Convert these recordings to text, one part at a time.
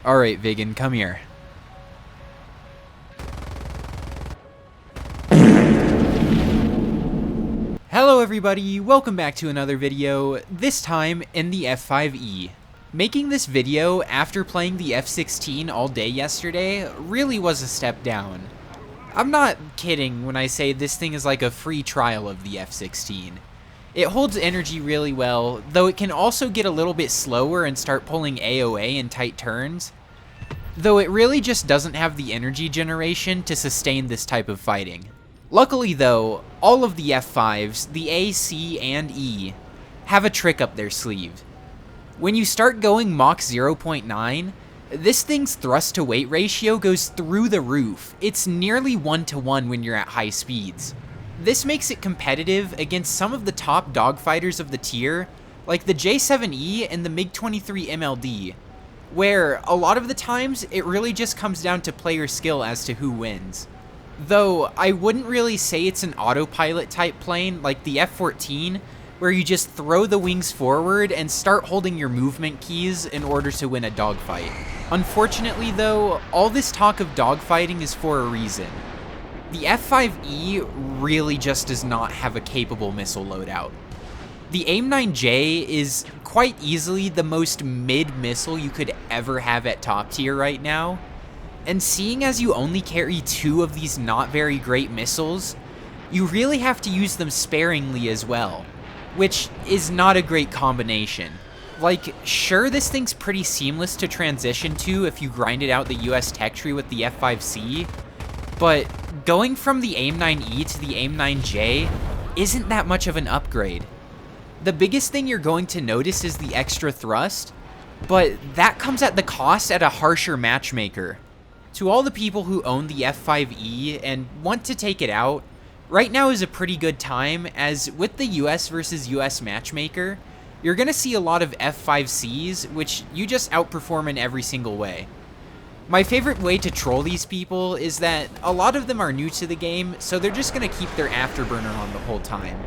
Alright, Vigan, come here. Hello everybody, welcome back to another video, this time in the F-5E. Making this video after playing the F-16 all day yesterday really was a step down. I'm not kidding when I say this thing is like a free trial of the F-16. It holds energy really well, though it can also get a little bit slower and start pulling AOA in tight turns. Though it really just doesn't have the energy generation to sustain this type of fighting. Luckily though, all of the F5s, the A, C, and E, have a trick up their sleeve. When you start going Mach 0.9, this thing's thrust to weight ratio goes through the roof. It's nearly 1-to-1 when you're at high speeds. This makes it competitive against some of the top dogfighters of the tier, like the J-7E and the MiG-23 MLD, where a lot of the times it really just comes down to player skill as to who wins. Though I wouldn't really say it's an autopilot type plane like the F-14, where you just throw the wings forward and start holding your movement keys in order to win a dogfight. Unfortunately though, all this talk of dogfighting is for a reason. The F-5E really just does not have a capable missile loadout. The AIM-9J is quite easily the most mid missile you could ever have at top tier right now, and seeing as you only carry 2 of these not very great missiles, you really have to use them sparingly as well, which is not a great combination. Like, sure, this thing's pretty seamless to transition to if you grinded out the US tech tree with the F-5C, but going from the AIM-9E to the AIM-9J isn't that much of an upgrade. The biggest thing you're going to notice is the extra thrust, but that comes at the cost at a harsher matchmaker. To all the people who own the F-5E and want to take it out, right now is a pretty good time, as with the US versus US matchmaker, you're going to see a lot of F-5Cs, which you just outperform in every single way. My favorite way to troll these people is that a lot of them are new to the game, so they're just going to keep their afterburner on the whole time.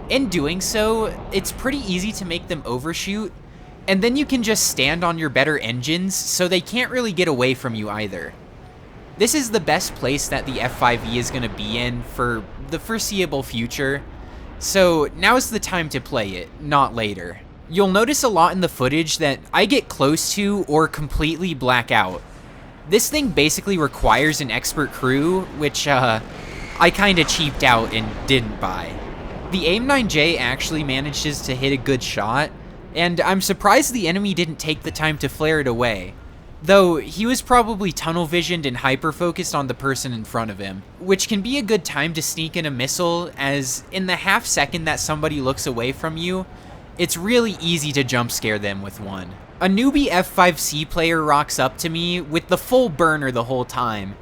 In doing so, it's pretty easy to make them overshoot, and then you can just stand on your better engines, so they can't really get away from you either. This is the best place that the F-5E is going to be in for the foreseeable future, so now's the time to play it, not later. You'll notice a lot in the footage that I get close to or completely black out. This thing basically requires an expert crew, which I kinda cheaped out and didn't buy. The AIM-9J actually manages to hit a good shot, and I'm surprised the enemy didn't take the time to flare it away, though he was probably tunnel visioned and hyper-focused on the person in front of him, which can be a good time to sneak in a missile, as in the half second that somebody looks away from you, it's really easy to jump scare them with one. A newbie F5C player rocks up to me with the full burner the whole time.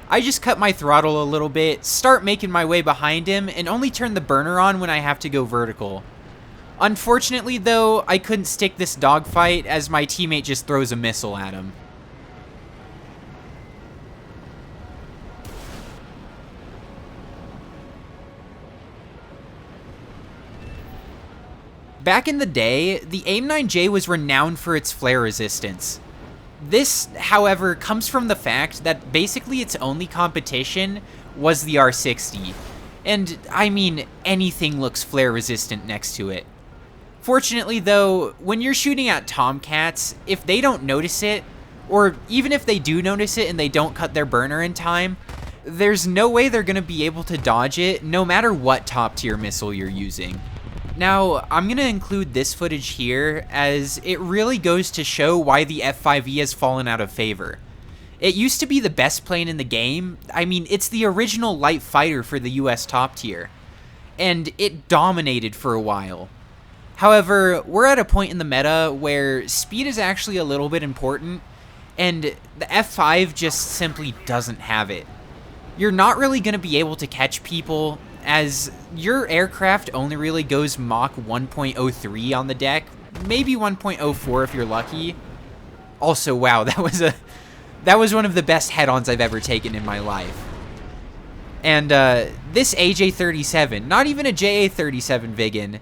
I just cut my throttle a little bit, start making my way behind him, and only turn the burner on when I have to go vertical. Unfortunately though, I couldn't stick this dogfight as my teammate just throws a missile at him. Back in the day, the AIM-9J was renowned for its flare resistance. This, however, comes from the fact that basically its only competition was the R60. And, I mean, anything looks flare resistant next to it. Fortunately though, when you're shooting at Tomcats, if they don't notice it, or even if they do notice it and they don't cut their burner in time, there's no way they're going to be able to dodge it no matter what top tier missile you're using. Now, I'm going to include this footage here, as it really goes to show why the F-5E has fallen out of favor. It used to be the best plane in the game. I mean, it's the original light fighter for the US top tier, and it dominated for a while. However, we're at a point in the meta where speed is actually a little bit important, and the F-5 just simply doesn't have it. You're not really going to be able to catch people, as your aircraft only really goes Mach 1.03 on the deck, maybe 1.04 if you're lucky. Also, wow, that was one of the best head-ons I've ever taken in my life. And this AJ-37, not even a JA-37 Viggen,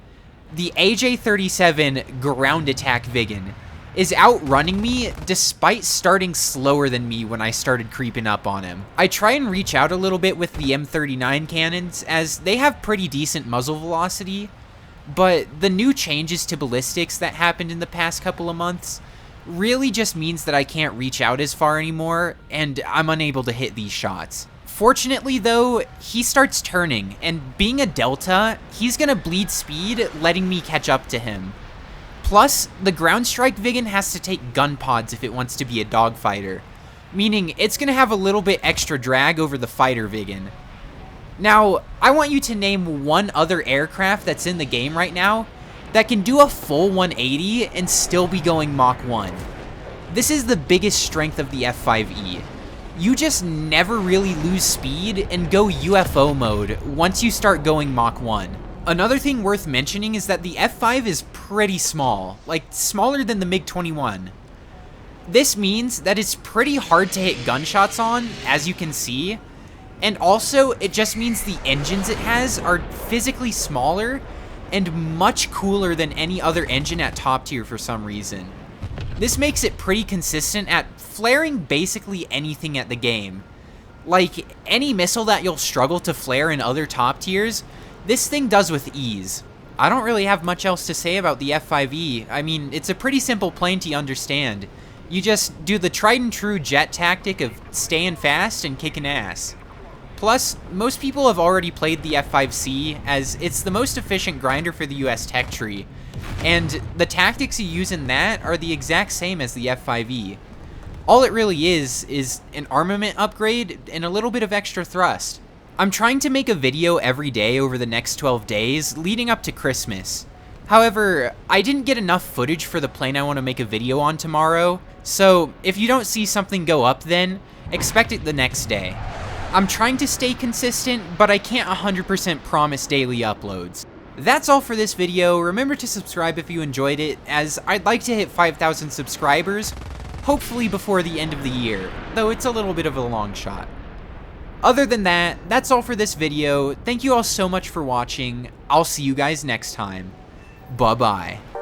the AJ-37 ground attack Viggen, is outrunning me despite starting slower than me when I started creeping up on him. I try and reach out a little bit with the M39 cannons as they have pretty decent muzzle velocity, but the new changes to ballistics that happened in the past couple of months really just means that I can't reach out as far anymore and I'm unable to hit these shots. Fortunately though, he starts turning, and being a Delta, he's gonna bleed speed, letting me catch up to him. Plus, the ground strike Viggen has to take gun pods if it wants to be a dogfighter, meaning it's gonna have a little bit extra drag over the fighter Viggen. Now, I want you to name one other aircraft that's in the game right now that can do a full 180 and still be going Mach 1. This is the biggest strength of the F-5E. You just never really lose speed and go UFO mode once you start going Mach 1. Another thing worth mentioning is that the F-5 is pretty small, like smaller than the MiG-21. This means that it's pretty hard to hit gunshots on, as you can see, and also it just means the engines it has are physically smaller and much cooler than any other engine at top tier for some reason. This makes it pretty consistent at flaring basically anything at the game. Like, any missile that you'll struggle to flare in other top tiers, this thing does with ease. I don't really have much else to say about the F-5E. I mean, it's a pretty simple plane to understand. You just do the tried and true jet tactic of staying fast and kicking ass. Plus, most people have already played the F-5C, as it's the most efficient grinder for the US tech tree, and the tactics you use in that are the exact same as the F-5E. All it really is an armament upgrade and a little bit of extra thrust. I'm trying to make a video every day over the next 12 days, leading up to Christmas. However, I didn't get enough footage for the plane I want to make a video on tomorrow, so if you don't see something go up then, expect it the next day. I'm trying to stay consistent, but I can't 100% promise daily uploads. That's all for this video. Remember to subscribe if you enjoyed it, as I'd like to hit 5,000 subscribers, hopefully before the end of the year, though it's a little bit of a long shot. Other than that, that's all for this video. Thank you all so much for watching. I'll see you guys next time. Bye-bye.